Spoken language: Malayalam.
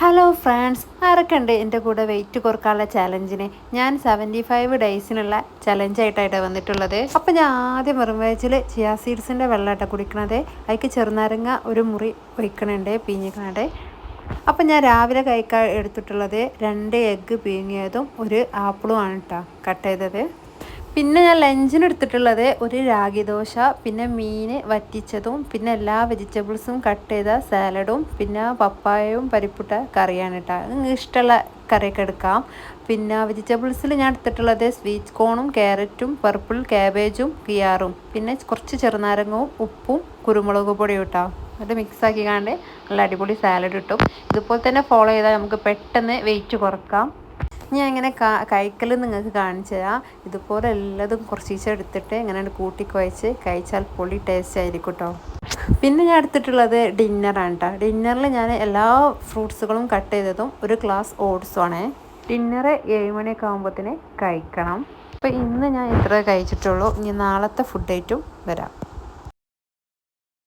ഹലോ ഫ്രണ്ട്സ്, ആരൊക്കെയുണ്ട് എൻ്റെ കൂടെ വെയിറ്റ് കുറക്കാനുള്ള ചലഞ്ചിന്? ഞാൻ 75 ഡേയ്സിനുള്ള ചലഞ്ചായിട്ടാണ് വന്നിട്ടുള്ളത്. അപ്പോൾ ഞാൻ ആദ്യം വെറും വയറ്റിൽ ചിയാ സീഡ്സിൻ്റെ വെള്ളമായിട്ടാണ് കുടിക്കണത്. അതിലേക്ക് ചെറുനാരങ്ങ ഒരു മുറി ഒഴിക്കണുണ്ട്, പിഴിഞ്ഞിക്കണുണ്ട്. അപ്പം ഞാൻ രാവിലെ കഴിക്കാൻ എടുത്തിട്ടുള്ളത് 2 എഗ്ഗ് പിഴിഞ്ഞതും ഒരു ആപ്പിളും ആണ് കേട്ടോ കട്ട് ചെയ്തത്. പിന്നെ ഞാൻ ലഞ്ചിന് എടുത്തിട്ടുള്ളത് ഒരു രാഗി ദോശ, പിന്നെ മീൻ വറ്റിച്ചതും, പിന്നെ എല്ലാ വെജിറ്റബിൾസും കട്ട് ചെയ്ത സാലഡും, പിന്നെ പപ്പായയും പരിപ്പിട്ട കറിയാണ് കേട്ടോ. നിങ്ങൾക്ക് ഇഷ്ടമുള്ള കറിയൊക്കെ എടുക്കാം. പിന്നെ വെജിറ്റബിൾസിൽ ഞാൻ എടുത്തിട്ടുള്ളത് സ്വീറ്റ് കോണും ക്യാരറ്റും പർപ്പിൾ ക്യാബേജും കിയാറും, പിന്നെ കുറച്ച് ചെറുനാരങ്ങവും ഉപ്പും കുരുമുളക് പൊടിയും ഇട്ടാം. അത് മിക്സാക്കി കാണ്ട് നല്ല അടിപൊളി സാലഡ് കിട്ടും. ഇതുപോലെ തന്നെ ഫോളോ ചെയ്താൽ നമുക്ക് പെട്ടെന്ന് വെയിറ്റ് കുറക്കാം. ഞാൻ എങ്ങനെ കഴിക്കൽ നിങ്ങൾക്ക് കാണിച്ചു തരാം. ഇതുപോലെ എല്ലാതും കുറച്ച് എടുത്തിട്ട് ഇങ്ങനെ കൂട്ടി കുഴച്ച് കഴിച്ചാൽ പൊളി ടേസ്റ്റ് ആയിരിക്കും കേട്ടോ. പിന്നെ ഞാൻ എടുത്തിട്ടുള്ളത് ഡിന്നറാണ് കേട്ടോ. ഡിന്നറിൽ ഞാൻ എല്ലാ ഫ്രൂട്ട്സുകളും കട്ട് ചെയ്തതും ഒരു ഗ്ലാസ് ഓട്സുമാണ്. ഡിന്നറ് 7 മണിയൊക്കെ ആകുമ്പോഴത്തേന് കഴിക്കണം. അപ്പോൾ ഇന്ന് ഞാൻ ഇത്ര കഴിച്ചിട്ടുള്ളൂ. ഇനി നാളത്തെ ഫുഡ് ആയിട്ടും വരാം.